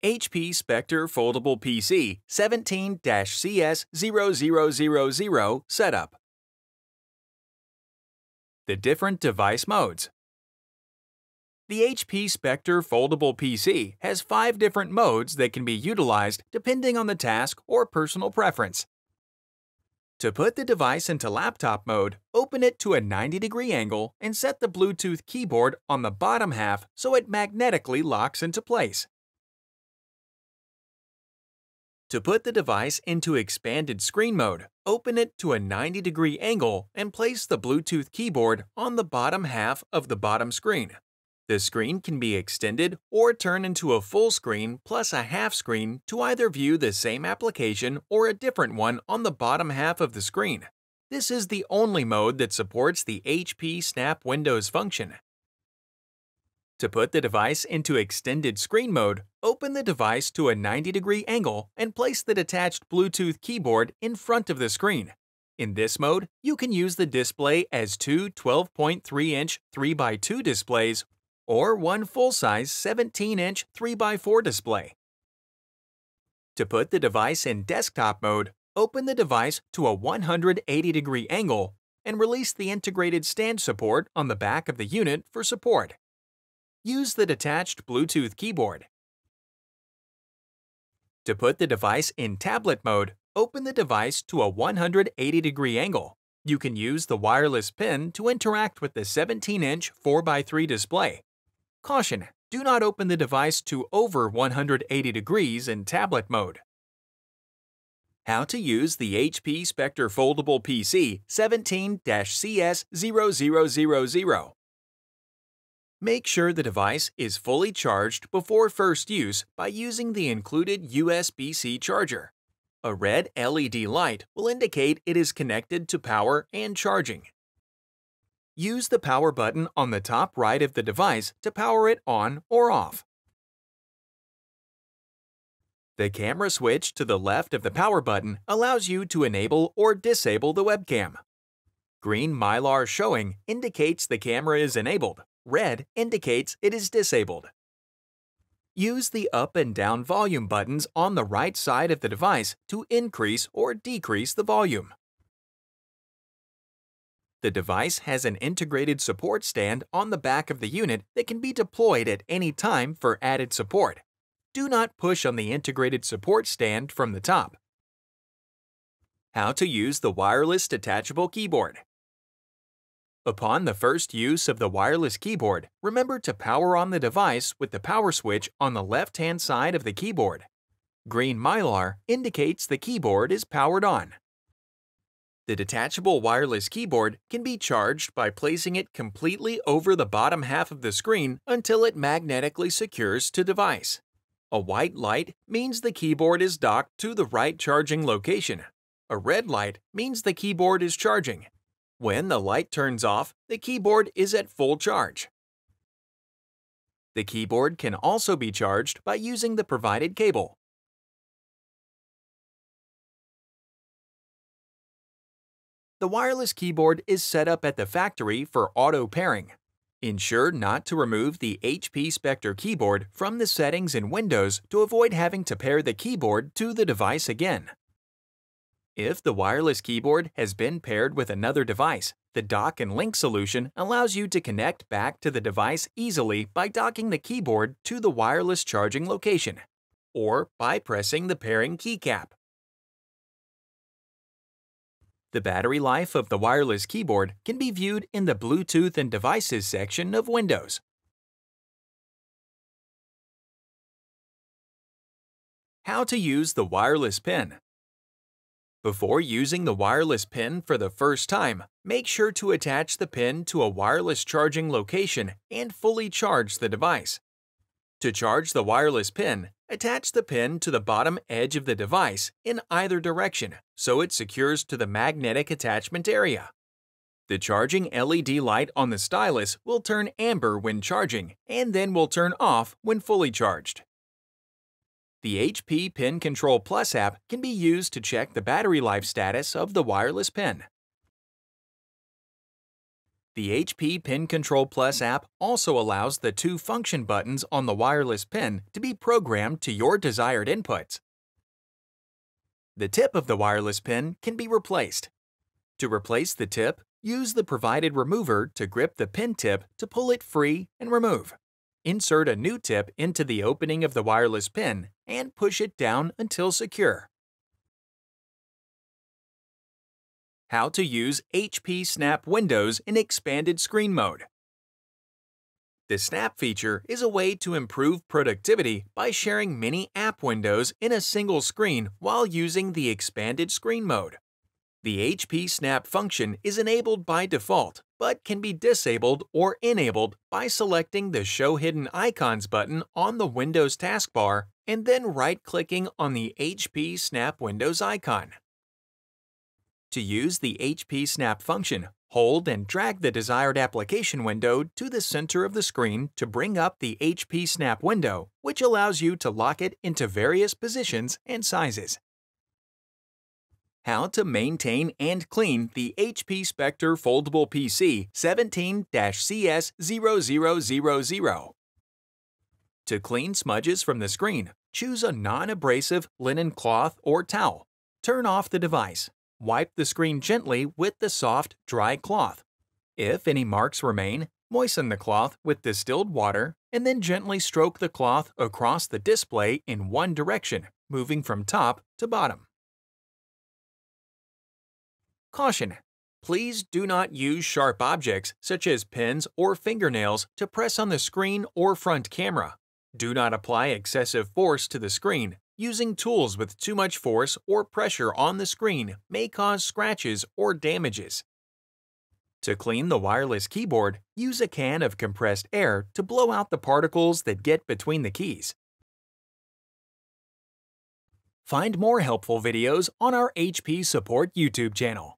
HP Spectre Foldable PC 17-CS0000 Setup. The different device modes. The HP Spectre Foldable PC has 5 different modes that can be utilized depending on the task or personal preference. To put the device into laptop mode, open it to a 90-degree angle and set the Bluetooth keyboard on the bottom half so it magnetically locks into place. To put the device into expanded screen mode, open it to a 90-degree angle and place the Bluetooth keyboard on the bottom half of the bottom screen. The screen can be extended or turned into a full screen plus a half screen to either view the same application or a different one on the bottom half of the screen. This is the only mode that supports the HP Snap Windows function. To put the device into extended screen mode, open the device to a 90-degree angle and place the detached Bluetooth keyboard in front of the screen. In this mode, you can use the display as two 12.3-inch 3x2 displays or one full-size 17-inch 3x4 display. To put the device in desktop mode, open the device to a 180-degree angle and release the integrated stand support on the back of the unit for support. Use the detached Bluetooth keyboard. To put the device in tablet mode, open the device to a 180-degree angle. You can use the wireless pen to interact with the 17-inch 4x3 display. Caution: do not open the device to over 180 degrees in tablet mode. How to use the HP Spectre Foldable PC 17-CS0000. Make sure the device is fully charged before first use by using the included USB-C charger. A red LED light will indicate it is connected to power and charging. Use the power button on the top right of the device to power it on or off. The camera switch to the left of the power button allows you to enable or disable the webcam. Green mylar showing indicates the camera is enabled. Red indicates it is disabled. Use the up and down volume buttons on the right side of the device to increase or decrease the volume. The device has an integrated support stand on the back of the unit that can be deployed at any time for added support. Do not push on the integrated support stand from the top. How to use the wireless detachable keyboard. Upon the first use of the wireless keyboard, remember to power on the device with the power switch on the left-hand side of the keyboard. Green mylar indicates the keyboard is powered on. The detachable wireless keyboard can be charged by placing it completely over the bottom half of the screen until it magnetically secures to device. A white light means the keyboard is docked to the right charging location. A red light means the keyboard is charging. When the light turns off, the keyboard is at full charge. The keyboard can also be charged by using the provided cable. The wireless keyboard is set up at the factory for auto pairing. Ensure not to remove the HP Spectre keyboard from the settings in Windows to avoid having to pair the keyboard to the device again. If the wireless keyboard has been paired with another device, the Dock and Link solution allows you to connect back to the device easily by docking the keyboard to the wireless charging location, or by pressing the pairing keycap. The battery life of the wireless keyboard can be viewed in the Bluetooth and Devices section of Windows. How to use the wireless pen. Before using the wireless pen for the first time, make sure to attach the pen to a wireless charging location and fully charge the device. To charge the wireless pen, attach the pen to the bottom edge of the device in either direction so it secures to the magnetic attachment area. The charging LED light on the stylus will turn amber when charging and then will turn off when fully charged. The HP Pen Control Plus app can be used to check the battery life status of the wireless pen. The HP Pin Control Plus app also allows the two function buttons on the wireless pin to be programmed to your desired inputs. The tip of the wireless pin can be replaced. To replace the tip, use the provided remover to grip the pin tip to pull it free and remove. Insert a new tip into the opening of the wireless pin and push it down until secure. How to use HP Snap Windows in expanded screen mode. The Snap feature is a way to improve productivity by sharing many app windows in a single screen while using the expanded screen mode. The HP Snap function is enabled by default, but can be disabled or enabled by selecting the Show Hidden Icons button on the Windows taskbar and then right-clicking on the HP Snap Windows icon. To use the HP Snap function, hold and drag the desired application window to the center of the screen to bring up the HP Snap window, which allows you to lock it into various positions and sizes. How to maintain and clean the HP Spectre Foldable PC 17-CS0000. To clean smudges from the screen, choose a non-abrasive linen cloth or towel. Turn off the device. Wipe the screen gently with the soft, dry cloth. If any marks remain, moisten the cloth with distilled water and then gently stroke the cloth across the display in one direction, moving from top to bottom. Caution: please do not use sharp objects such as pins or fingernails to press on the screen or front camera. Do not apply excessive force to the screen. Using tools with too much force or pressure on the screen may cause scratches or damages. To clean the wireless keyboard, use a can of compressed air to blow out the particles that get between the keys. Find more helpful videos on our HP Support YouTube channel.